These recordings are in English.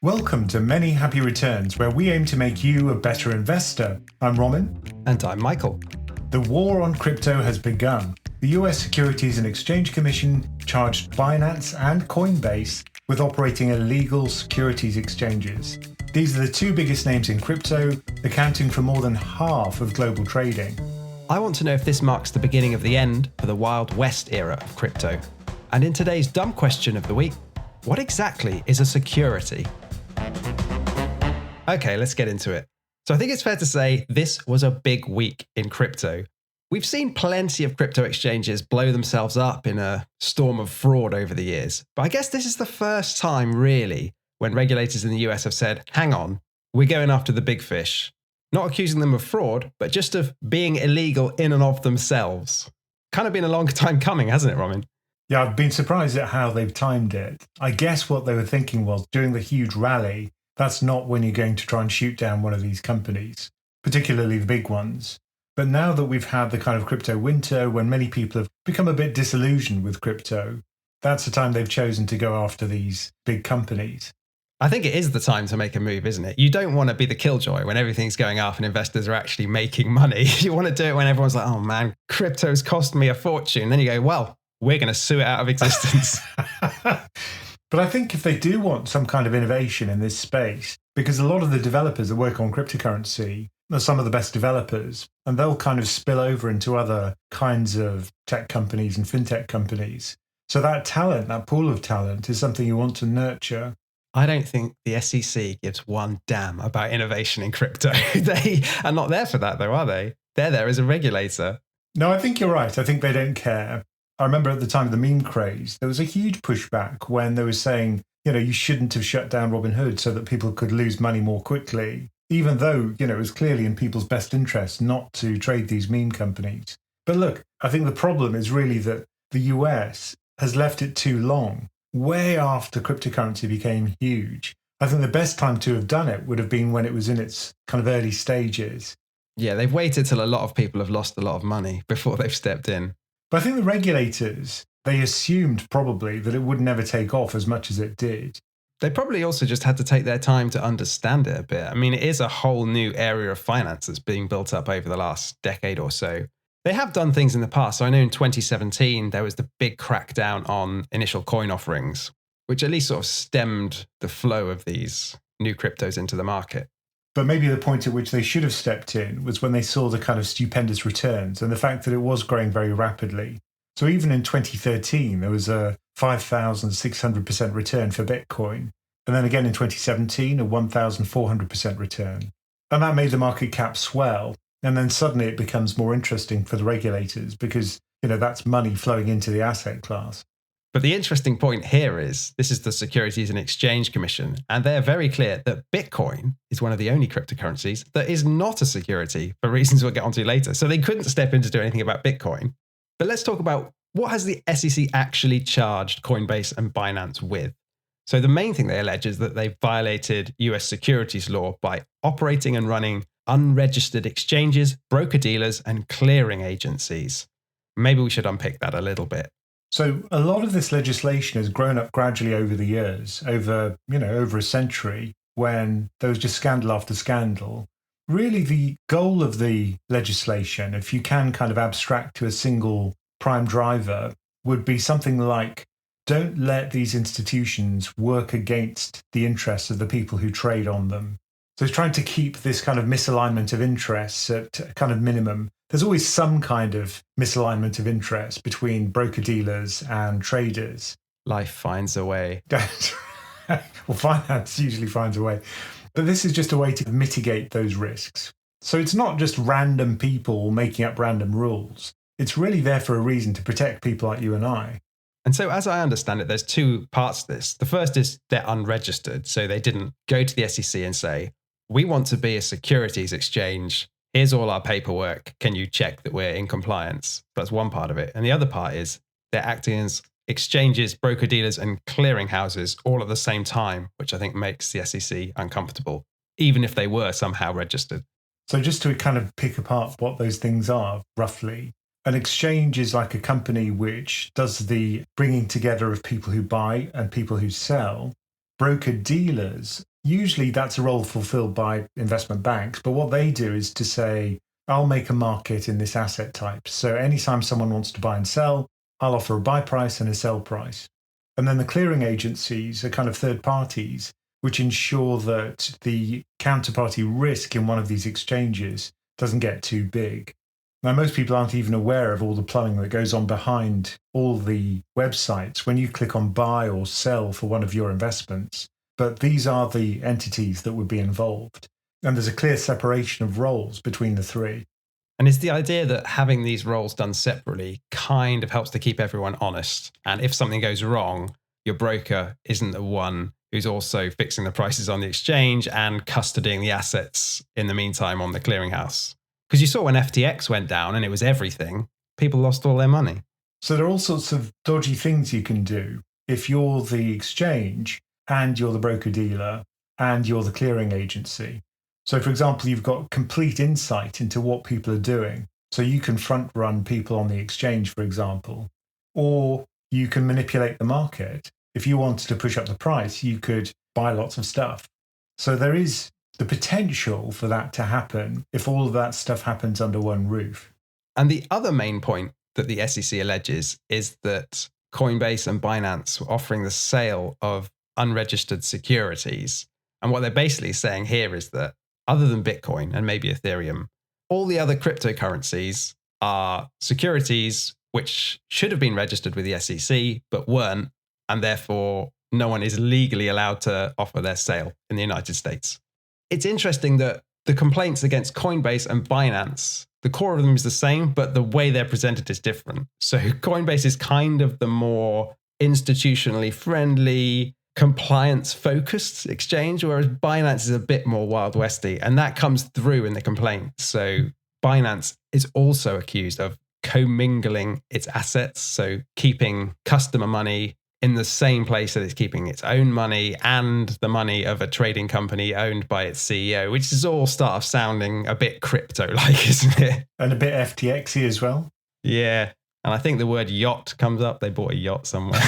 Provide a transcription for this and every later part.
Welcome to Many Happy Returns, where we aim to make you a better investor. I'm Roman. And I'm Michael. The war on crypto has begun. The US Securities and Exchange Commission charged Binance and Coinbase with operating illegal securities exchanges. These are the two biggest names in crypto, accounting for more than half of global trading. I want to know if this marks the beginning of the end for the Wild West era of crypto. And in today's dumb question of the week, what exactly is a security? Okay, let's get into it. So I think it's fair to say this was a big week in crypto. We've seen plenty of crypto exchanges blow themselves up in a storm of fraud over the years. But I guess this is the first time, really, when regulators in the US have said, hang on, we're going after the big fish. Not accusing them of fraud, but just of being illegal in and of themselves. Kind of been a long time coming, hasn't it, Roman? Yeah, I've been surprised at how they've timed it. I guess what they were thinking was, during the huge rally, that's not when you're going to try and shoot down one of these companies, particularly the big ones. But now that we've had the kind of crypto winter when many people have become a bit disillusioned with crypto, that's the time they've chosen to go after these big companies. I think it is the time to make a move, isn't it? You don't want to be the killjoy when everything's going up and investors are actually making money. You want to do it when everyone's like, oh man, crypto's cost me a fortune. Then you go, well, we're going to sue it out of existence. But I think if they do want some kind of innovation in this space, because a lot of the developers that work on cryptocurrency are some of the best developers, and they'll kind of spill over into other kinds of tech companies and fintech companies. So that talent, that pool of talent, is something you want to nurture. I don't think the SEC gives one damn about innovation in crypto. They are not there for that, though, are they? They're there as a regulator. No, I think you're right. I think they don't care. I remember at the time of the meme craze, there was a huge pushback when they were saying, you shouldn't have shut down Robinhood so that people could lose money more quickly, even though, it was clearly in people's best interest not to trade these meme companies. But look, I think the problem is really that the US has left it too long, way after cryptocurrency became huge. I think the best time to have done it would have been when it was in its kind of early stages. Yeah, they've waited till a lot of people have lost a lot of money before they've stepped in. But I think the regulators, they assumed probably that it would never take off as much as it did. They probably also just had to take their time to understand it a bit. I mean, it is a whole new area of finance that's being built up over the last decade or so. They have done things in the past. So I know in 2017, there was the big crackdown on initial coin offerings, which at least sort of stemmed the flow of these new cryptos into the market. But maybe the point at which they should have stepped in was when they saw the kind of stupendous returns and the fact that it was growing very rapidly. So even in 2013, there was a 5,600% return for Bitcoin. And then again in 2017, a 1,400% return. And that made the market cap swell. And then suddenly it becomes more interesting for the regulators because, that's money flowing into the asset class. But the interesting point here is this is the Securities and Exchange Commission, and they're very clear that Bitcoin is one of the only cryptocurrencies that is not a security for reasons we'll get onto later. So they couldn't step in to do anything about Bitcoin. But let's talk about what has the SEC actually charged Coinbase and Binance with. So the main thing they allege is that they violated US securities law by operating and running unregistered exchanges, broker-dealers, and clearing agencies. Maybe we should unpick that a little bit. So a lot of this legislation has grown up gradually over the years, over a century, when there was just scandal after scandal. Really, the goal of the legislation, if you can kind of abstract to a single prime driver, would be something like, don't let these institutions work against the interests of the people who trade on them. So it's trying to keep this kind of misalignment of interests at a kind of minimum. There's always some kind of misalignment of interest between broker-dealers and traders. Life finds a way. Well, finance usually finds a way. But this is just a way to mitigate those risks. So it's not just random people making up random rules. It's really there for a reason to protect people like you and I. And so as I understand it, there's two parts to this. The first is they're unregistered. So they didn't go to the SEC and say, we want to be a securities exchange. Here's all our paperwork. Can you check that we're in compliance? That's one part of it. And the other part is they're acting as exchanges, broker-dealers, and clearinghouses all at the same time, which I think makes the SEC uncomfortable, even if they were somehow registered. So just to kind of pick apart what those things are, roughly, an exchange is like a company which does the bringing together of people who buy and people who sell. Broker-dealers Usually that's a role fulfilled by investment banks, but what they do is to say, I'll make a market in this asset type. So anytime someone wants to buy and sell, I'll offer a buy price and a sell price. And then the clearing agencies are kind of third parties, which ensure that the counterparty risk in one of these exchanges doesn't get too big. Now, most people aren't even aware of all the plumbing that goes on behind all the websites when you click on buy or sell for one of your investments. But these are the entities that would be involved. And there's a clear separation of roles between the three. And it's the idea that having these roles done separately kind of helps to keep everyone honest. And if something goes wrong, your broker isn't the one who's also fixing the prices on the exchange and custodying the assets in the meantime on the clearinghouse. Because you saw when FTX went down and it was everything, people lost all their money. So there are all sorts of dodgy things you can do if you're the exchange and you're the broker-dealer and you're the clearing agency. So, for example, you've got complete insight into what people are doing. So you can front-run people on the exchange, for example, or you can manipulate the market. If you wanted to push up the price, you could buy lots of stuff. So there is the potential for that to happen if all of that stuff happens under one roof. And the other main point that the SEC alleges is that Coinbase and Binance were offering the sale of unregistered securities. And what they're basically saying here is that other than Bitcoin and maybe Ethereum, all the other cryptocurrencies are securities which should have been registered with the SEC but weren't, and therefore no one is legally allowed to offer their sale in the United States. It's interesting that the complaints against Coinbase and Binance, the core of them is the same, but the way they're presented is different. So Coinbase is kind of the more institutionally friendly, compliance-focused exchange, whereas Binance is a bit more Wild Westy, and that comes through in the complaint. So Binance is also accused of commingling its assets, so keeping customer money in the same place that it's keeping its own money and the money of a trading company owned by its CEO, which is all starts sounding a bit crypto-like, isn't it? And a bit FTX-y as well. Yeah. And I think the word yacht comes up. They bought a yacht somewhere.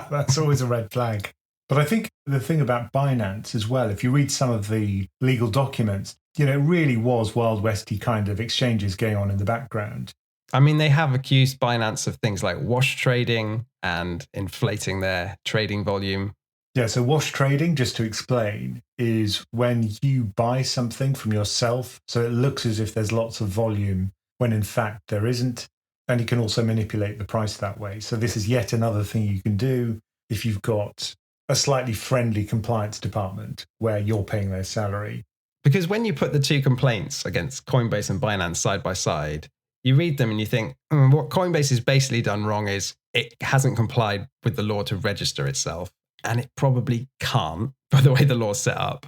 That's always a red flag. But I think the thing about Binance as well, if you read some of the legal documents, it really was Wild Westy kind of exchanges going on in the background. I mean, they have accused Binance of things like wash trading and inflating their trading volume. Yeah, so wash trading, just to explain, is when you buy something from yourself, so it looks as if there's lots of volume when in fact there isn't. And you can also manipulate the price that way. So this is yet another thing you can do if you've got a slightly friendly compliance department where you're paying their salary. Because when you put the two complaints against Coinbase and Binance side by side, you read them and you think, what Coinbase has basically done wrong is it hasn't complied with the law to register itself. And it probably can't by the way the law's set up.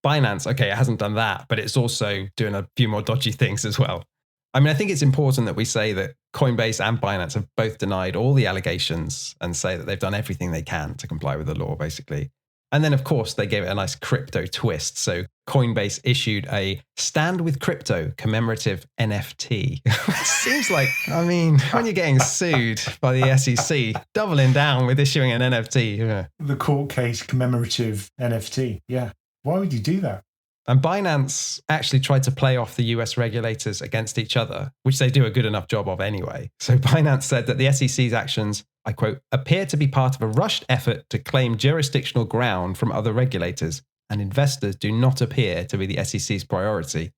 Binance, okay, it hasn't done that, but it's also doing a few more dodgy things as well. I mean, I think it's important that we say that Coinbase and Binance have both denied all the allegations and say that they've done everything they can to comply with the law, basically. And then, of course, they gave it a nice crypto twist. So Coinbase issued a Stand with Crypto commemorative NFT. It seems like, when you're getting sued by the SEC, doubling down with issuing an NFT. Yeah. The court case commemorative NFT. Yeah. Why would you do that? And Binance actually tried to play off the US regulators against each other, which they do a good enough job of anyway. So Binance said that the SEC's actions, I quote, appear to be part of a rushed effort to claim jurisdictional ground from other regulators, and investors do not appear to be the SEC's priority.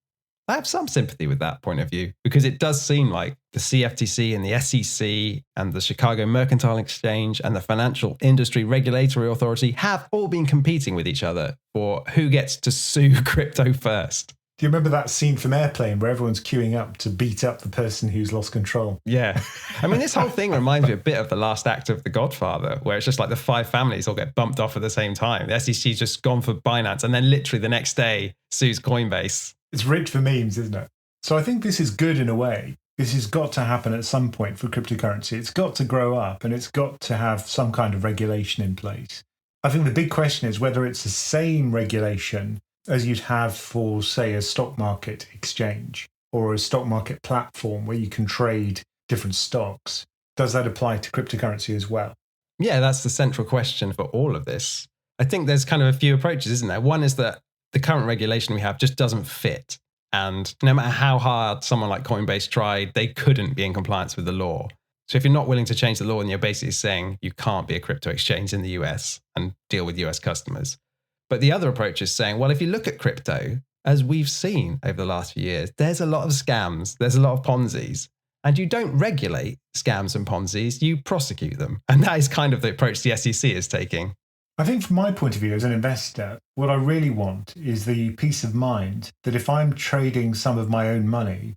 I have some sympathy with that point of view, because it does seem like the CFTC and the SEC and the Chicago Mercantile Exchange and the Financial Industry Regulatory Authority have all been competing with each other for who gets to sue crypto first. Do you remember that scene from Airplane where everyone's queuing up to beat up the person who's lost control? Yeah. I mean, this whole thing reminds me a bit of the last act of The Godfather, where it's just like the five families all get bumped off at the same time. The SEC's just gone for Binance and then literally the next day sues Coinbase. It's rich for memes, isn't it? So I think this is good in a way. This has got to happen at some point for cryptocurrency. It's got to grow up and it's got to have some kind of regulation in place. I think the big question is whether it's the same regulation as you'd have for, say, a stock market exchange or a stock market platform where you can trade different stocks. Does that apply to cryptocurrency as well? Yeah, that's the central question for all of this. I think there's kind of a few approaches, isn't there? One is that the current regulation we have just doesn't fit. And no matter how hard someone like Coinbase tried, they couldn't be in compliance with the law. So if you're not willing to change the law, then you're basically saying you can't be a crypto exchange in the US and deal with US customers. But the other approach is saying, well, if you look at crypto, as we've seen over the last few years, there's a lot of scams, there's a lot of Ponzi's, and you don't regulate scams and Ponzi's, you prosecute them. And that is kind of the approach the SEC is taking. I think from my point of view as an investor, what I really want is the peace of mind that if I'm trading some of my own money,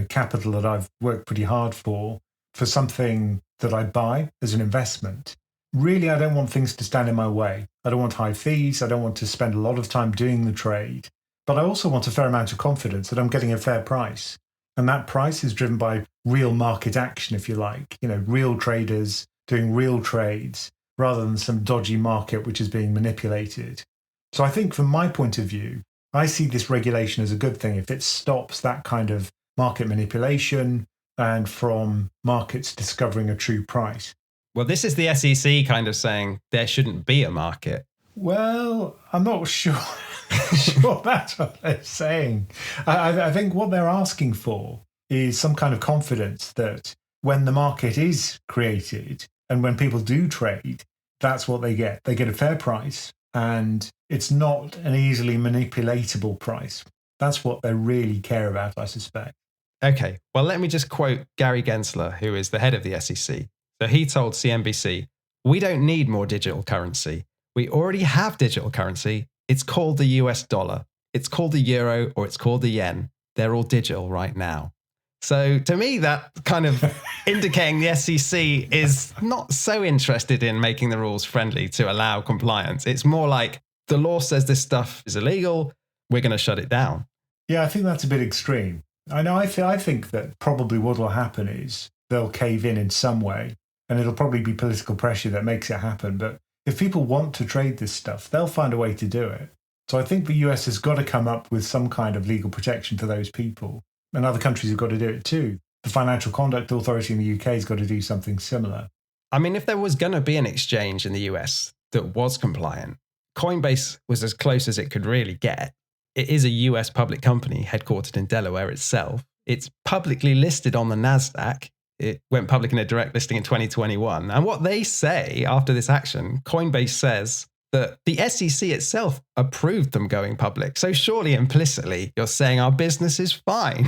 capital that I've worked pretty hard for something that I buy as an investment, really, I don't want things to stand in my way. I don't want high fees. I don't want to spend a lot of time doing the trade. But I also want a fair amount of confidence that I'm getting a fair price. And that price is driven by real market action, if you like, real traders doing real trades rather than some dodgy market which is being manipulated. So I think from my point of view, I see this regulation as a good thing if it stops that kind of market manipulation and from markets discovering a true price. Well, this is the SEC kind of saying there shouldn't be a market. Well, I'm not sure that's what they're saying. I think what they're asking for is some kind of confidence that when the market is created and when people do trade, that's what they get. They get a fair price and it's not an easily manipulatable price. That's what they really care about, I suspect. Okay, well, let me just quote Gary Gensler, who is the head of the SEC. So he told CNBC, "We don't need more digital currency. We already have digital currency. It's called the US dollar. It's called the euro, or it's called the yen. They're all digital right now." So to me, that kind of indicating the SEC is not so interested in making the rules friendly to allow compliance. It's more like the law says this stuff is illegal. We're going to shut it down. Yeah, I think that's a bit extreme. I know. I think that probably what will happen is they'll cave in some way, and it'll probably be political pressure that makes it happen. But if people want to trade this stuff, they'll find a way to do it. So I think the US has got to come up with some kind of legal protection for those people. And other countries have got to do it too. The Financial Conduct Authority in the UK has got to do something similar. I mean, if there was going to be an exchange in the US that was compliant, Coinbase was as close as it could really get. It is a US public company headquartered in Delaware itself. It's publicly listed on the NASDAQ. It went public in a direct listing in 2021. And what they say after this action, Coinbase says that the SEC itself approved them going public. So surely implicitly, you're saying our business is fine.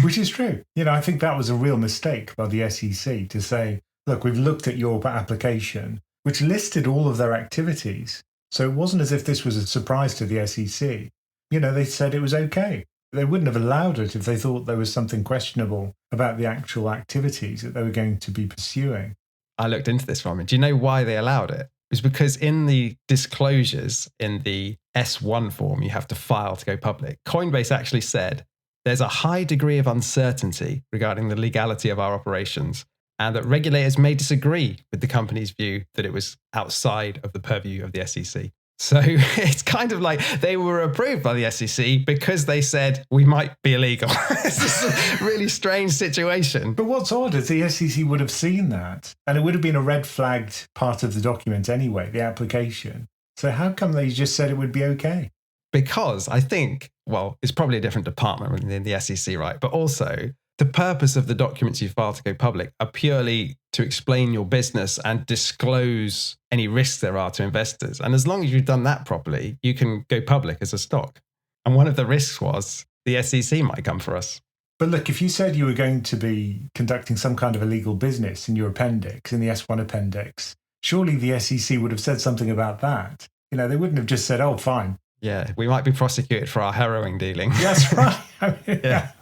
Which is true. I think that was a real mistake by the SEC to say, look, we've looked at your application, which listed all of their activities. So it wasn't as if this was a surprise to the SEC. They said it was okay. They wouldn't have allowed it if they thought there was something questionable about the actual activities that they were going to be pursuing. I looked into this for me. Do you know why they allowed it? It was because in the disclosures in the S1 form you have to file to go public, Coinbase actually said there's a high degree of uncertainty regarding the legality of our operations and that regulators may disagree with the company's view that it was outside of the purview of the SEC. So it's kind of like they were approved by the SEC because they said we might be illegal. It's just a really strange situation. But what's odd is the SEC would have seen that and it would have been a red flagged part of the document anyway, the application. So how come they just said it would be okay? Because I think, well, it's probably a different department within the SEC, right? But also the purpose of the documents you file to go public are purely to explain your business and disclose any risks there are to investors. And as long as you've done that properly, you can go public as a stock. And one of the risks was the SEC might come for us. But look, if you said you were going to be conducting some kind of illegal business in your appendix, in the S1 appendix, surely the SEC would have said something about that. They wouldn't have just said, oh, fine. Yeah, we might be prosecuted for our heroin dealing. That's right. Yeah.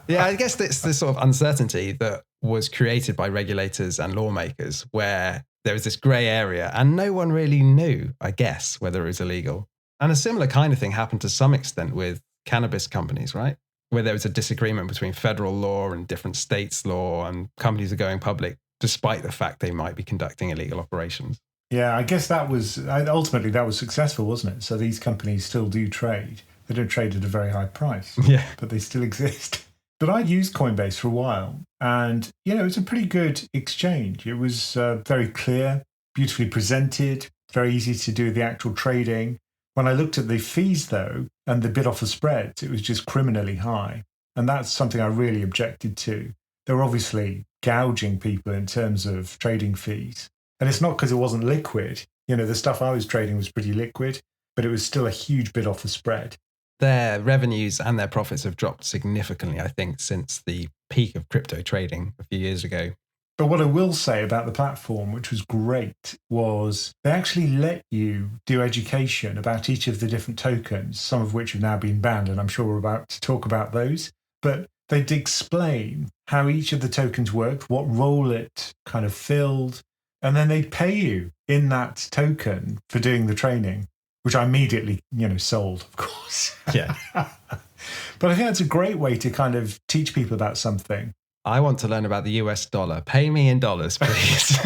Yeah, I guess it's this sort of uncertainty that was created by regulators and lawmakers where there was this grey area and no one really knew, I guess, whether it was illegal. And a similar kind of thing happened to some extent with cannabis companies, right? Where there was a disagreement between federal law and different states' law and companies are going public despite the fact they might be conducting illegal operations. Yeah, I guess ultimately that was successful, wasn't it? So these companies still do trade. They don't trade at a very high price, but they still exist. But I used Coinbase for a while and, it was a pretty good exchange. It was very clear, beautifully presented, very easy to do the actual trading. When I looked at the fees, though, and the bid offer spreads, it was just criminally high. And that's something I really objected to. They were obviously gouging people in terms of trading fees. And it's not because it wasn't liquid. The stuff I was trading was pretty liquid, but it was still a huge bid offer spread. Their revenues and their profits have dropped significantly, I think, since the peak of crypto trading a few years ago. But what I will say about the platform, which was great, was they actually let you do education about each of the different tokens, some of which have now been banned, and I'm sure we're about to talk about those. But they'd explain how each of the tokens worked, what role it kind of filled, and then they'd pay you in that token for doing the training, which I immediately, sold, of course. Yeah. But I think that's a great way to kind of teach people about something. I want to learn about the US dollar. Pay me in dollars, please.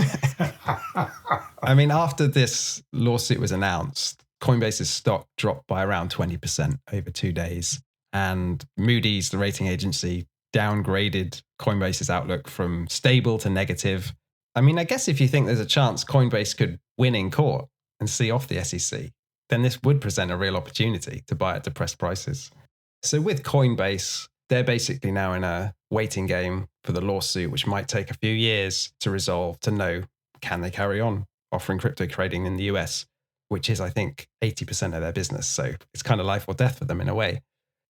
I mean, after this lawsuit was announced, Coinbase's stock dropped by around 20% over 2 days. And Moody's, the rating agency, downgraded Coinbase's outlook from stable to negative. I mean, I guess if you think there's a chance Coinbase could win in court and see off the SEC, then this would present a real opportunity to buy at depressed prices. So with Coinbase, they're basically now in a waiting game for the lawsuit, which might take a few years to resolve, to know, can they carry on offering crypto trading in the US, which is, I think, 80% of their business. So it's kind of life or death for them in a way.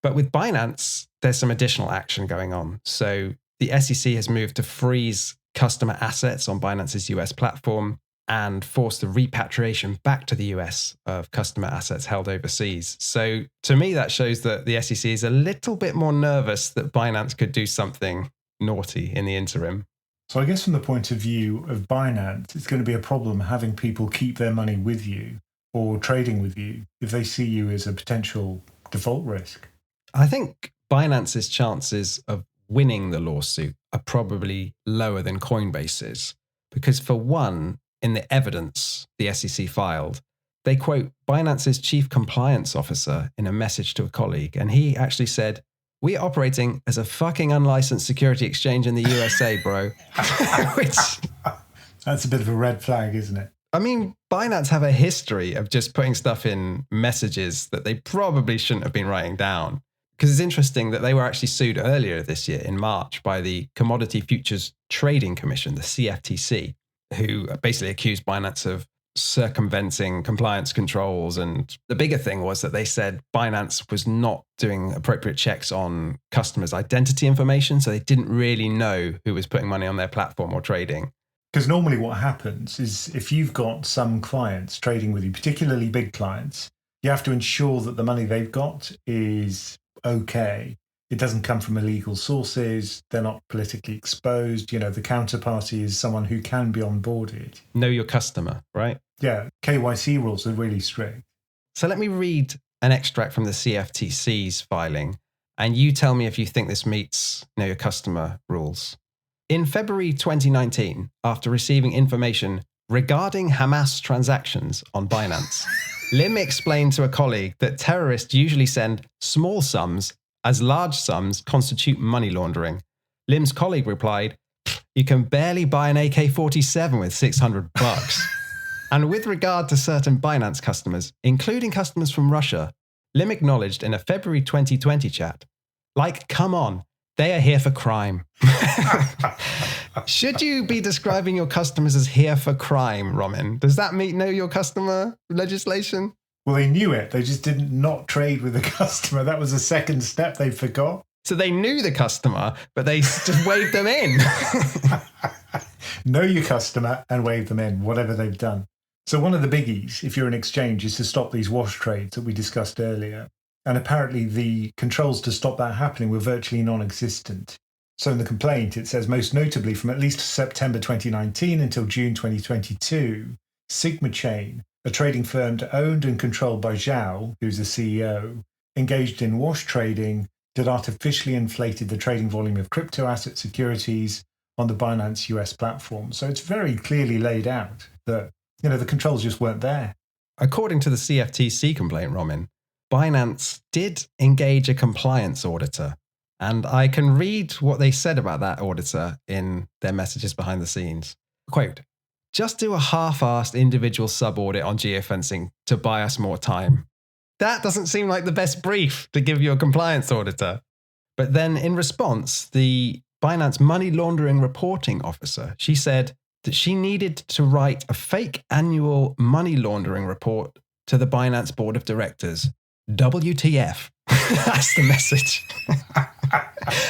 But with Binance, there's some additional action going on. So the SEC has moved to freeze customer assets on Binance's US platform and force the repatriation back to the US of customer assets held overseas. So to me, that shows that the SEC is a little bit more nervous that Binance could do something naughty in the interim. So I guess from the point of view of Binance, it's going to be a problem having people keep their money with you or trading with you if they see you as a potential default risk. I think Binance's chances of winning the lawsuit are probably lower than Coinbase's, because for one, in the evidence the SEC filed, they quote Binance's chief compliance officer in a message to a colleague, and he actually said, "We're operating as a fucking unlicensed security exchange in the USA, bro." Which, that's a bit of a red flag, isn't it? I mean, Binance have a history of just putting stuff in messages that they probably shouldn't have been writing down. Because it's interesting that they were actually sued earlier this year in March by the Commodity Futures Trading Commission, the CFTC, who basically accused Binance of circumventing compliance controls. And the bigger thing was that they said Binance was not doing appropriate checks on customers' identity information. So they didn't really know who was putting money on their platform or trading. Because normally what happens is if you've got some clients trading with you, particularly big clients, you have to ensure that the money they've got is okay. It doesn't come from illegal sources. They're not politically exposed. The counterparty is someone who can be onboarded. Know your customer, right? Yeah. KYC rules are really strict. So let me read an extract from the CFTC's filing, and you tell me if you think this meets know your customer rules. In February 2019, after receiving information regarding Hamas transactions on Binance, Lim explained to a colleague that terrorists usually send small sums as large sums constitute money laundering. Lim's colleague replied, "You can barely buy an AK-47 with $600. And with regard to certain Binance customers, including customers from Russia, Lim acknowledged in a February 2020 chat, like, come on, they are here for crime. Should you be describing your customers as here for crime, Roman? Does that meet know your customer legislation? Well, they knew it. They just didn't not trade with the customer. That was the second step they forgot. So they knew the customer, but they just waved them in. Know your customer and wave them in, whatever they've done. So one of the biggies, if you're an exchange, is to stop these wash trades that we discussed earlier. And apparently the controls to stop that happening were virtually non-existent. So in the complaint, it says most notably from at least September 2019 until June 2022, Sigma Chain, a trading firm owned and controlled by Zhao, who's the CEO, engaged in wash trading that artificially inflated the trading volume of crypto asset securities on the Binance US platform. So it's very clearly laid out that, the controls just weren't there. According to the CFTC complaint, Roman, Binance did engage a compliance auditor. And I can read what they said about that auditor in their messages behind the scenes. Quote, just do a half-assed individual sub-audit on geofencing to buy us more time. That doesn't seem like the best brief to give your compliance auditor. But then in response, the Binance money laundering reporting officer, she said that she needed to write a fake annual money laundering report to the Binance board of directors. WTF. That's the message.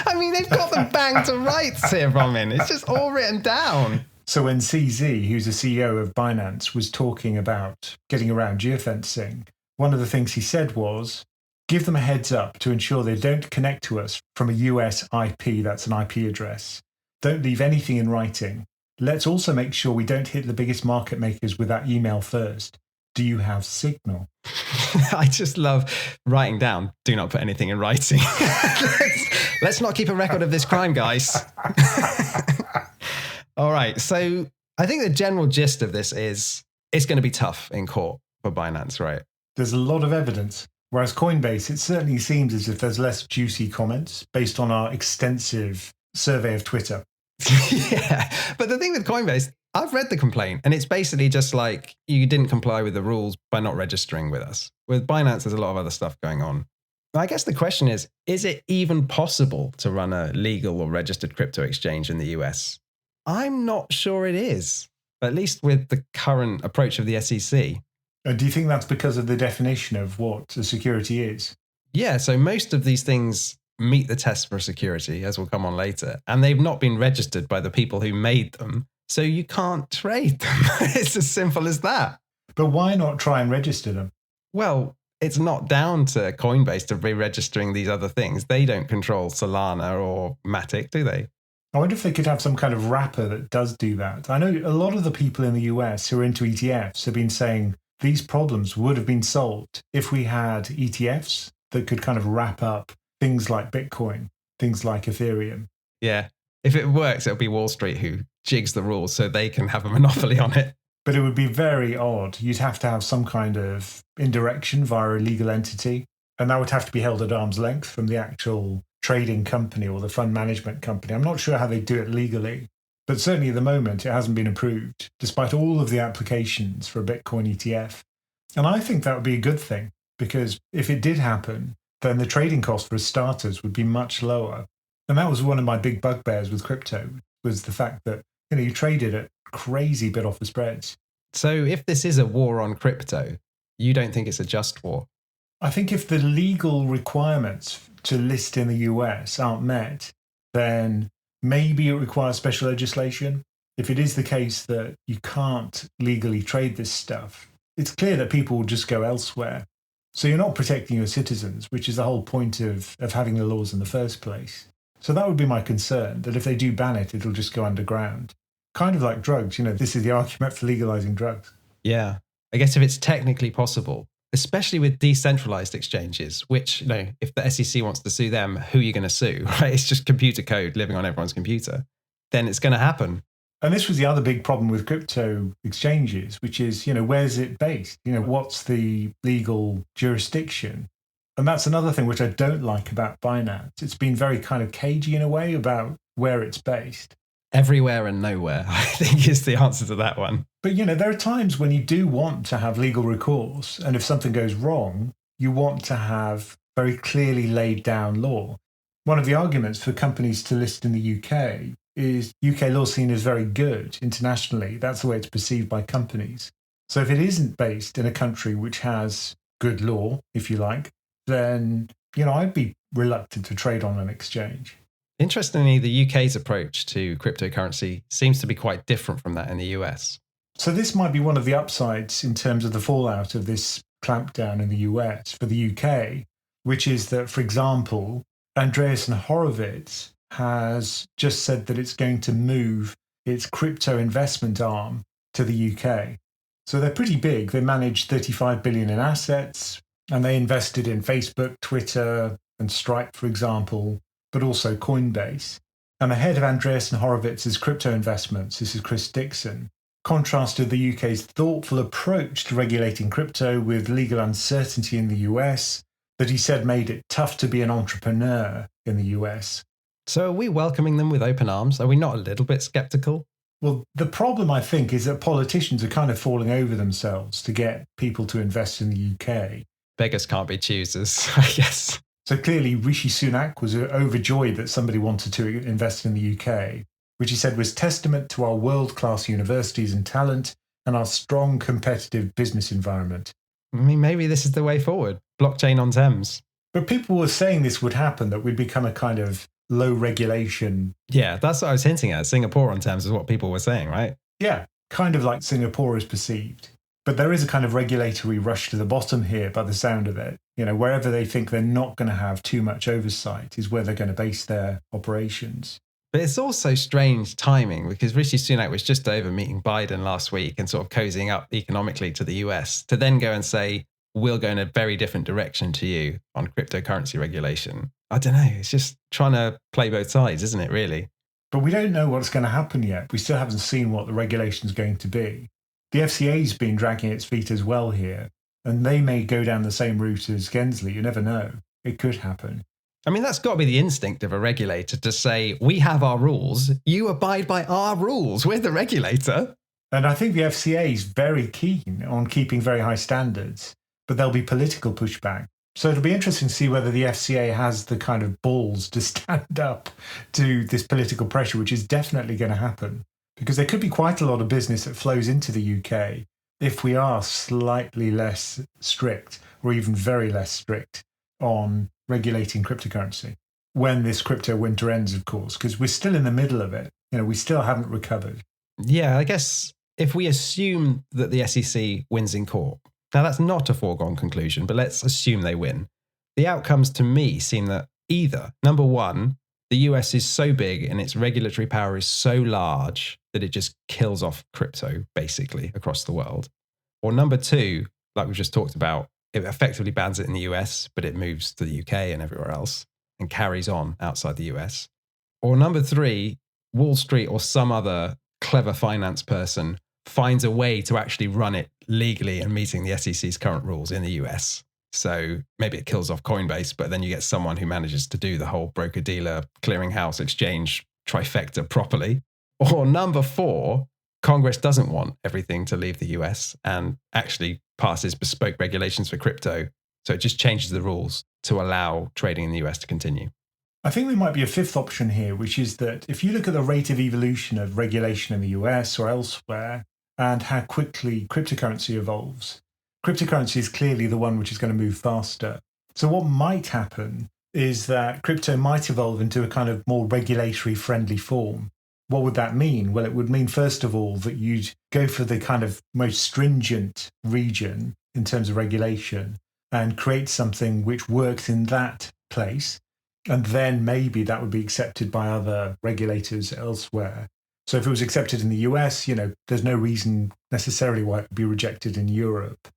I mean, they've got the bang to rights here, Romin. It's just all written down. So when CZ, who's the CEO of Binance, was talking about getting around geofencing, one of the things he said was, give them a heads up to ensure they don't connect to us from a US IP, that's an IP address. Don't leave anything in writing. Let's also make sure we don't hit the biggest market makers with that email first. Do you have Signal? I just love writing down, do not put anything in writing. Let's not keep a record of this crime, guys. All right. So I think the general gist of this is it's going to be tough in court for Binance, right? There's a lot of evidence. Whereas Coinbase, it certainly seems as if there's less juicy comments based on our extensive survey of Twitter. Yeah. But the thing with Coinbase, I've read the complaint and it's basically just like you didn't comply with the rules by not registering with us. With Binance, there's a lot of other stuff going on. I guess the question is it even possible to run a legal or registered crypto exchange in the US? I'm not sure it is, at least with the current approach of the SEC. And do you think that's because of the definition of what a security is? Yeah, so most of these things meet the test for a security, as we'll come on later, and they've not been registered by the people who made them, so you can't trade them. It's as simple as that. But why not try and register them? Well, it's not down to Coinbase to be registering these other things. They don't control Solana or Matic, do they? I wonder if they could have some kind of wrapper that does do that. I know a lot of the people in the US who are into ETFs have been saying these problems would have been solved if we had ETFs that could kind of wrap up things like Bitcoin, things like Ethereum. Yeah. If it works, it'll be Wall Street who jigs the rules so they can have a monopoly on it. But it would be very odd. You'd have to have some kind of indirection via a legal entity, and that would have to be held at arm's length from the actual trading company or the fund management company. I'm not sure how they do it legally, but certainly at the moment it hasn't been approved, despite all of the applications for a Bitcoin ETF. And I think that would be a good thing, because if it did happen, then the trading cost for starters would be much lower. And that was one of my big bugbears with crypto, was the fact that you traded at crazy bit off the spreads. So if this is a war on crypto, you don't think it's a just war? I think if the legal requirements to list in the US aren't met, then maybe it requires special legislation. If it is the case that you can't legally trade this stuff, it's clear that people will just go elsewhere. So you're not protecting your citizens, which is the whole point of having the laws in the first place. So that would be my concern, that if they do ban it, it'll just go underground. Kind of like drugs, this is the argument for legalizing drugs. Yeah. I guess if it's technically possible, especially with decentralized exchanges, which, if the SEC wants to sue them, who are you going to sue, right? It's just computer code living on everyone's computer. Then it's going to happen. And this was the other big problem with crypto exchanges, which is, where's it based? What's the legal jurisdiction? And that's another thing which I don't like about Binance. It's been very kind of cagey in a way about where it's based. Everywhere and nowhere, I think, is the answer to that one. But, there are times when you do want to have legal recourse. And if something goes wrong, you want to have very clearly laid down law. One of the arguments for companies to list in the UK is UK law seen as very good internationally. That's the way it's perceived by companies. So if it isn't based in a country which has good law, if you like, then, I'd be reluctant to trade on an exchange. Interestingly, the UK's approach to cryptocurrency seems to be quite different from that in the US. So this might be one of the upsides in terms of the fallout of this clampdown in the US for the UK, which is that, for example, Andreessen Horowitz has just said that it's going to move its crypto investment arm to the UK. So they're pretty big. They manage 35 billion in assets, and they invested in Facebook, Twitter, and Stripe, for example, but also Coinbase. And the head of Andreessen Horowitz's crypto investments, this is Chris Dixon, contrasted the UK's thoughtful approach to regulating crypto with legal uncertainty in the US that he said made it tough to be an entrepreneur in the US. So are we welcoming them with open arms? Are we not a little bit skeptical? Well, the problem, I think, is that politicians are kind of falling over themselves to get people to invest in the UK. Beggars can't be choosers, I guess. So clearly, Rishi Sunak was overjoyed that somebody wanted to invest in the UK, which he said was testament to our world-class universities and talent and our strong competitive business environment. I mean, maybe this is the way forward. Blockchain on Thames. But people were saying this would happen, that we'd become a kind of low regulation. Yeah, that's what I was hinting at. Singapore on Thames is what people were saying, right? Yeah, kind of like Singapore is perceived. But there is a kind of regulatory rush to the bottom here by the sound of it. You know, wherever they think they're not going to have too much oversight is where they're going to base their operations. But it's also strange timing because Rishi Sunak was just over meeting Biden last week and sort of cozying up economically to the US to then go and say, we'll go in a very different direction to you on cryptocurrency regulation. I don't know. It's just trying to play both sides, isn't it, really? But we don't know what's going to happen yet. We still haven't seen what the regulation is going to be. The FCA's been dragging its feet as well here, and they may go down the same route as Gensler. You never know. It could happen. I mean, that's got to be the instinct of a regulator to say, we have our rules, you abide by our rules, we're the regulator. And I think the FCA is very keen on keeping very high standards, but there'll be political pushback. So it'll be interesting to see whether the FCA has the kind of balls to stand up to this political pressure, which is definitely going to happen. Because there could be quite a lot of business that flows into the UK if we are slightly less strict, or even very less strict, on regulating cryptocurrency when this crypto winter ends, of course, because we're still in the middle of it. You know, we still haven't recovered. Yeah, I guess if we assume that the SEC wins in court, now that's not a foregone conclusion, but let's assume they win. The outcomes to me seem that either, number one, the US is so big and its regulatory power is so large that it just kills off crypto, basically, across the world. Or number two, like we just talked about, it effectively bans it in the US, but it moves to the UK and everywhere else and carries on outside the US. Or number three, Wall Street or some other clever finance person finds a way to actually run it legally and meeting the SEC's current rules in the US. So maybe it kills off Coinbase, but then you get someone who manages to do the whole broker-dealer, clearinghouse, exchange trifecta properly. Or number four, Congress doesn't want everything to leave the US and actually passes bespoke regulations for crypto. So it just changes the rules to allow trading in the US to continue. I think there might be a fifth option here, which is that if you look at the rate of evolution of regulation in the US or elsewhere and how quickly cryptocurrency evolves, cryptocurrency is clearly the one which is going to move faster. So what might happen is that crypto might evolve into a kind of more regulatory friendly form. What would that mean? Well, it would mean, first of all, that you'd go for the kind of most stringent region in terms of regulation and create something which works in that place. And then maybe that would be accepted by other regulators elsewhere. So if it was accepted in the US, you know, there's no reason necessarily why it would be rejected in Europe.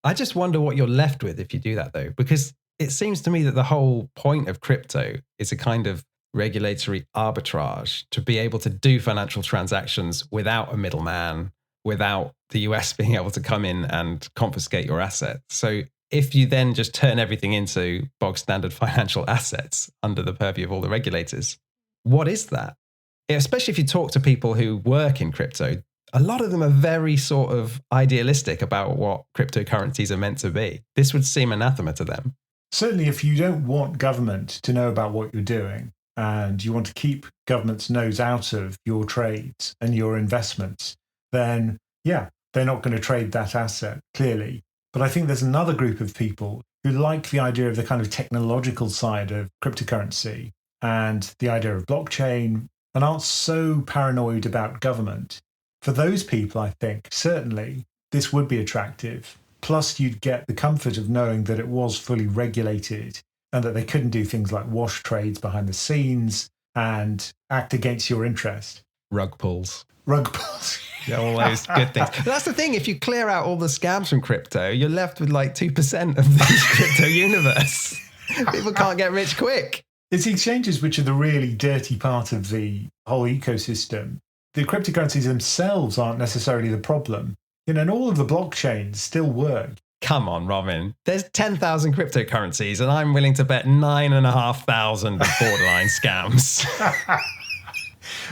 I just wonder what you're left with if you do that, though, because it seems to me that the whole point of crypto is a kind of regulatory arbitrage to be able to do financial transactions without a middleman, without the US being able to come in and confiscate your assets. So if you then just turn everything into bog standard financial assets under the purview of all the regulators, what is that? Especially if you talk to people who work in crypto, a lot of them are very sort of idealistic about what cryptocurrencies are meant to be. This would seem anathema to them. Certainly, if you don't want government to know about what you're doing and you want to keep government's nose out of your trades and your investments, then yeah, they're not going to trade that asset, clearly. But I think there's another group of people who like the idea of the kind of technological side of cryptocurrency and the idea of blockchain and aren't so paranoid about government. For those people, I think, certainly, this would be attractive. Plus, you'd get the comfort of knowing that it was fully regulated and that they couldn't do things like wash trades behind the scenes and act against your interest. Rug pulls. Rug pulls. Yeah, all those good things. But that's the thing. If you clear out all the scams from crypto, you're left with like 2% of the crypto universe. People can't get rich quick. It's the exchanges which are the really dirty part of the whole ecosystem. The cryptocurrencies themselves aren't necessarily the problem. You know, and all of the blockchains still work. Come on, Robin. There's 10,000 cryptocurrencies, and I'm willing to bet 9,500 borderline scams.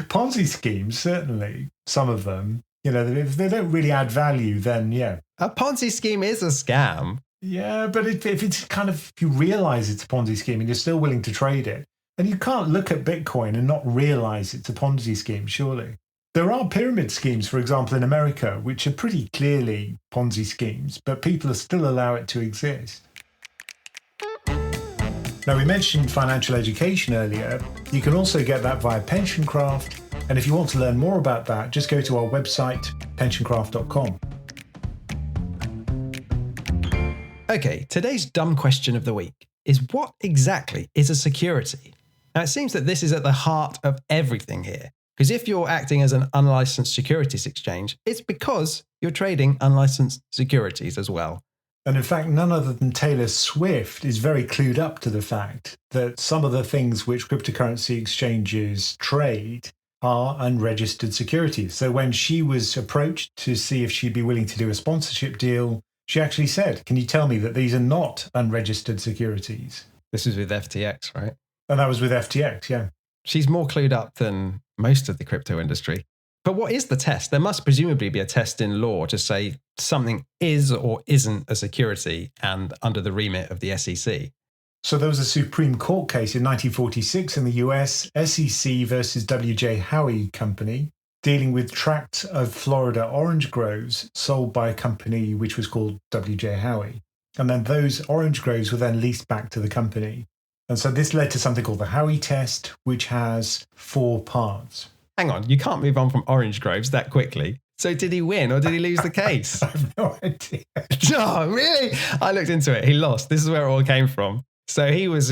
Ponzi schemes, certainly, some of them, if they don't really add value, then yeah. A Ponzi scheme is a scam. Yeah, but if it's if you realize it's a Ponzi scheme and you're still willing to trade it, and you can't look at Bitcoin and not realize it's a Ponzi scheme, surely. There are pyramid schemes, for example, in America, which are pretty clearly Ponzi schemes, but people still allow it to exist. Now, we mentioned financial education earlier. You can also get that via PensionCraft. And if you want to learn more about that, just go to our website, pensioncraft.com. Okay, today's dumb question of the week is, what exactly is a security? Now, it seems that this is at the heart of everything here. Because if you're acting as an unlicensed securities exchange, it's because you're trading unlicensed securities as well. And in fact, none other than Taylor Swift is very clued up to the fact that some of the things which cryptocurrency exchanges trade are unregistered securities. So when she was approached to see if she'd be willing to do a sponsorship deal, she actually said, "Can you tell me that these are not unregistered securities?" This is with FTX, right? And that was with FTX, yeah. She's more clued up than most of the crypto industry. But what is the test? There must presumably be a test in law to say something is or isn't a security and under the remit of the SEC. So there was a Supreme Court case in 1946 in the US, SEC versus W.J. Howe Company, dealing with tracts of Florida orange groves sold by a company which was called W.J. Howe. And then those orange groves were then leased back to the company. And so this led to something called the Howe test, which has 4 parts. Hang on, you can't move on from orange groves that quickly. So did he win or did he lose the case? I have no idea. No, really? I looked into it. He lost. This is where it all came from. So he was,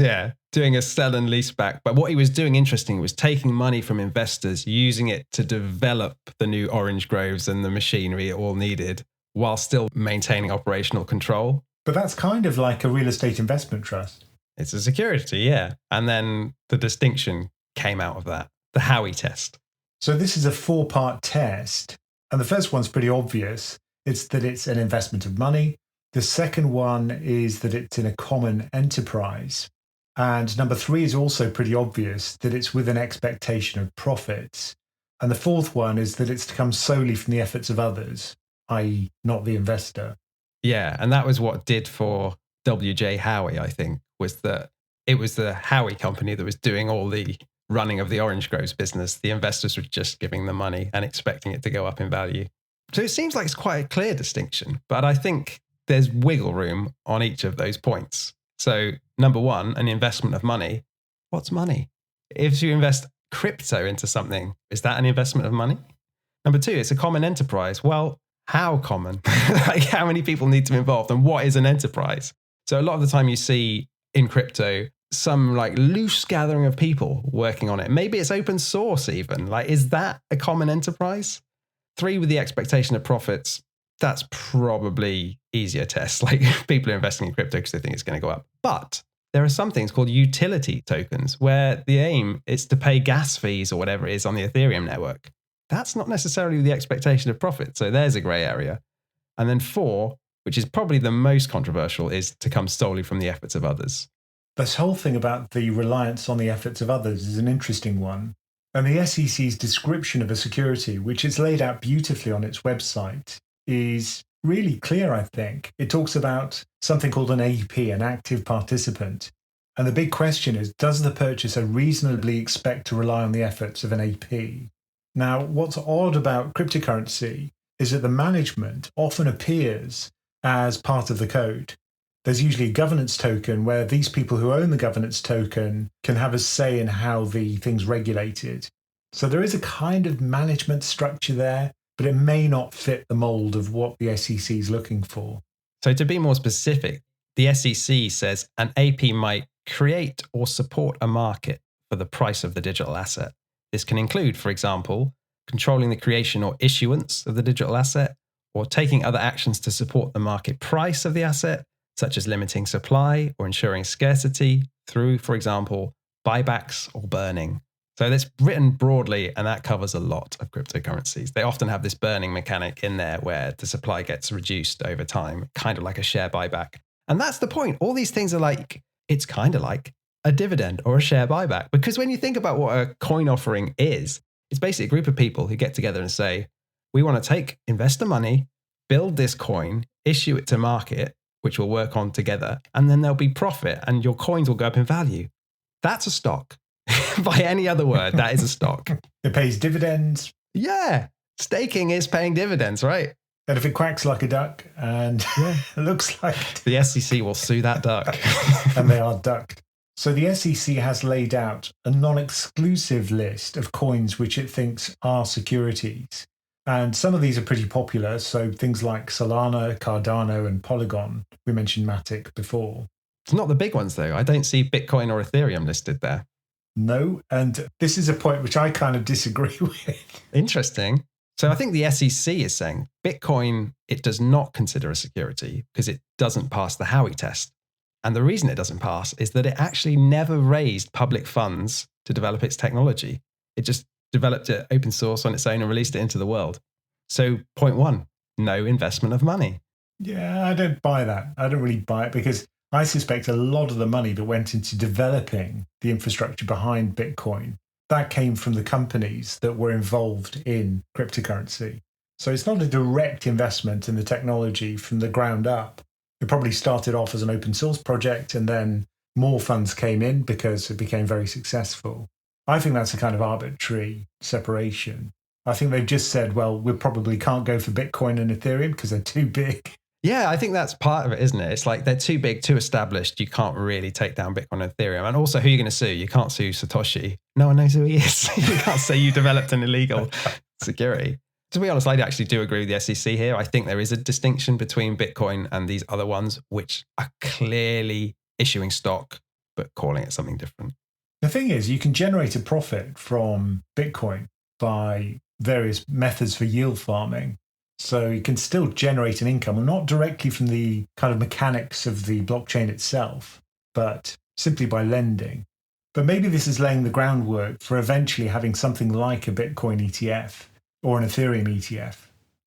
doing a sell and lease back. But what he was doing, interesting, was taking money from investors, using it to develop the new orange groves and the machinery it all needed, while still maintaining operational control. But that's kind of like a real estate investment trust. It's a security, yeah. And then the distinction came out of that, the Howe test. So this is a 4-part test. And the first one's pretty obvious. It's that it's an investment of money. The second one is that it's in a common enterprise. And number 3 is also pretty obvious, that it's with an expectation of profits. And the fourth one is that it's to come solely from the efforts of others, i.e. not the investor. Yeah, and that was what did for W.J. Howe, I think, was that it was the Howe company that was doing all the running of the orange groves business. The investors were just giving the money and expecting it to go up in value. So it seems like it's quite a clear distinction, but I think there's wiggle room on each of those points. So number 1, an investment of money. What's money? If you invest crypto into something, is that an investment of money? Number 2, it's a common enterprise. Well, how common? Like, how many people need to be involved, and what is an enterprise? So a lot of the time you see in crypto some like loose gathering of people working on it. Maybe it's open source even. Like, is that a common enterprise? 3, with the expectation of profits, that's probably easier tests. Like, people are investing in crypto because they think it's going to go up. But there are some things called utility tokens where the aim is to pay gas fees or whatever it is on the Ethereum network. That's not necessarily the expectation of profit. So there's a gray area. And then 4, which is probably the most controversial, is to come solely from the efforts of others. This whole thing about the reliance on the efforts of others is an interesting one. And the SEC's description of a security, which is laid out beautifully on its website, is really clear, I think. It talks about something called an AP, an active participant. And the big question is, does the purchaser reasonably expect to rely on the efforts of an AP? Now, what's odd about cryptocurrency is that the management often appears as part of the code. There's usually a governance token where these people who own the governance token can have a say in how the thing's regulated. So there is a kind of management structure there, but it may not fit the mold of what the SEC is looking for. So to be more specific, the SEC says an AP might create or support a market for the price of the digital asset. This can include, for example, controlling the creation or issuance of the digital asset, or taking other actions to support the market price of the asset, such as limiting supply or ensuring scarcity through, for example, buybacks or burning. So that's written broadly, and that covers a lot of cryptocurrencies. They often have this burning mechanic in there where the supply gets reduced over time, kind of like a share buyback. And that's the point. All these things are like, it's kind of like a dividend or a share buyback. Because when you think about what a coin offering is, It's basically a group of people who get together and say, we want to take investor money, build this coin, issue it to market, which we'll work on together, and then there'll be profit and your coins will go up in value. That's a stock. By any other word, that is a stock. It pays dividends. Yeah. Staking is paying dividends, right? And if it quacks like a duck and it looks like... The SEC will sue that duck. And they are ducked. So the SEC has laid out a non-exclusive list of coins which it thinks are securities. And some of these are pretty popular. So things like Solana, Cardano, and Polygon. We mentioned Matic before. It's not the big ones, though. I don't see Bitcoin or Ethereum listed there. No. And this is a point which I kind of disagree with. Interesting. So I think the SEC is saying Bitcoin, it does not consider a security because it doesn't pass the Howey test. And the reason it doesn't pass is that it actually never raised public funds to develop its technology. It just developed it open source on its own and released it into the world. So point one, no investment of money. Yeah, I don't buy that. I don't really buy it because I suspect a lot of the money that went into developing the infrastructure behind Bitcoin, that came from the companies that were involved in cryptocurrency. So it's not a direct investment in the technology from the ground up. It probably started off as an open source project and then more funds came in because it became very successful. I think that's a kind of arbitrary separation. I think they've just said, well, we probably can't go for Bitcoin and Ethereum because they're too big. Yeah, I think that's part of it, isn't it? It's like they're too big, too established. You can't really take down Bitcoin and Ethereum. And also, who are you going to sue? You can't sue Satoshi. No one knows who he is. You can't say you developed an illegal security. To be honest, I actually do agree with the SEC here. I think there is a distinction between Bitcoin and these other ones, which are clearly issuing stock, but calling it something different. The thing is, you can generate a profit from Bitcoin by various methods for yield farming. So you can still generate an income, not directly from the kind of mechanics of the blockchain itself, but simply by lending. But maybe this is laying the groundwork for eventually having something like a Bitcoin ETF or an Ethereum ETF.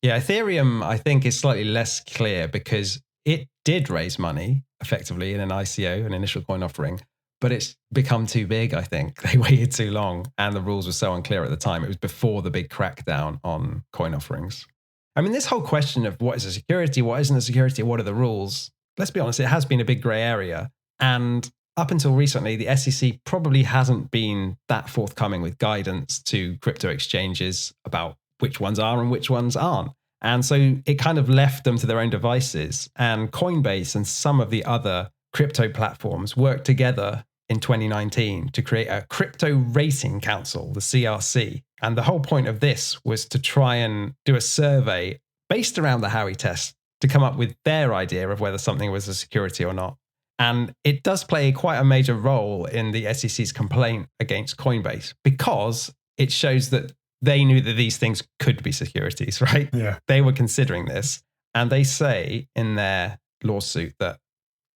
Yeah, Ethereum, I think, is slightly less clear because it did raise money effectively in an ICO, an initial coin offering, but it's become too big, I think. They waited too long and the rules were so unclear at the time. It was before the big crackdown on coin offerings. I mean, this whole question of what is a security, what isn't a security, what are the rules? Let's be honest, it has been a big grey area. And up until recently, the SEC probably hasn't been that forthcoming with guidance to crypto exchanges about which ones are and which ones aren't. And so it kind of left them to their own devices. And Coinbase and some of the other crypto platforms worked together in 2019 to create a crypto rating council, the CRC. And the whole point of this was to try and do a survey based around the Howey test to come up with their idea of whether something was a security or not. And it does play quite a major role in the SEC's complaint against Coinbase because it shows that they knew that these things could be securities, right? Yeah. They were considering this. And they say in their lawsuit that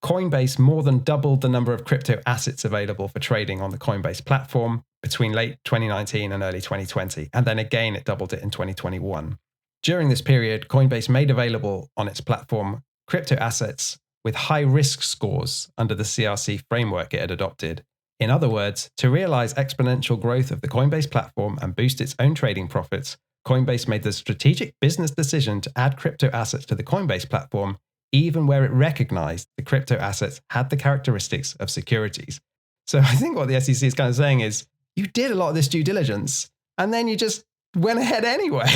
Coinbase more than doubled the number of crypto assets available for trading on the Coinbase platform between late 2019 and early 2020. And then again, it doubled it in 2021. During this period, Coinbase made available on its platform crypto assets with high risk scores under the CRC framework it had adopted. In other words, to realize exponential growth of the Coinbase platform and boost its own trading profits, Coinbase made the strategic business decision to add crypto assets to the Coinbase platform, even where it recognized the crypto assets had the characteristics of securities. So I think what the SEC is kind of saying is, you did a lot of this due diligence, and then you just went ahead anyway.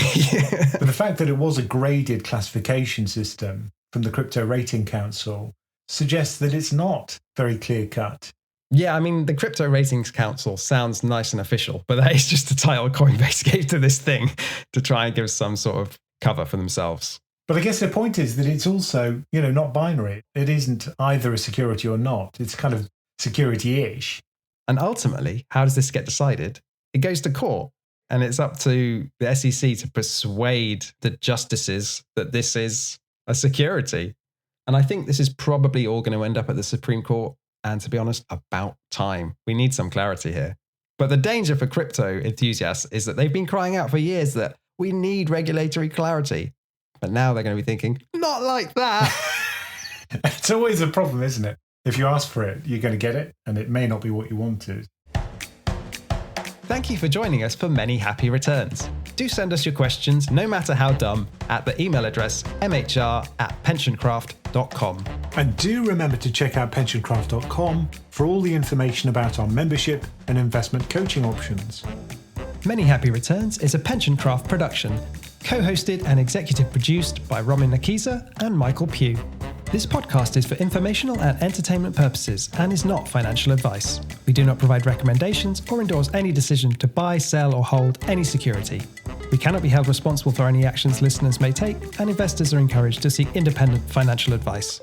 But the fact that it was a graded classification system from the Crypto Rating Council suggests that it's not very clear-cut. Yeah, I mean, the Crypto Ratings Council sounds nice and official, but that is just the title Coinbase gave to this thing to try and give some sort of cover for themselves. But I guess the point is that it's also, not binary. It isn't either a security or not. It's kind of security-ish. And ultimately, how does this get decided? It goes to court, and it's up to the SEC to persuade the justices that this is a security. And I think this is probably all going to end up at the Supreme Court. And to be honest, about time. We need some clarity here. But the danger for crypto enthusiasts is that they've been crying out for years that we need regulatory clarity. But now they're going to be thinking, not like that. It's always a problem, isn't it? If you ask for it, you're going to get it, and it may not be what you wanted. Thank thank you for joining us for many happy returns. Do send us your questions, no matter how dumb, at the email address mhr@pensioncraft.com. And do remember to check out PensionCraft.com for all the information about our membership and investment coaching options. Many Happy Returns is a PensionCraft production, co-hosted and executive produced by Roman Nakiza and Michael Pugh. This podcast is for informational and entertainment purposes and is not financial advice. We do not provide recommendations or endorse any decision to buy, sell, or hold any security. We cannot be held responsible for any actions listeners may take, and investors are encouraged to seek independent financial advice.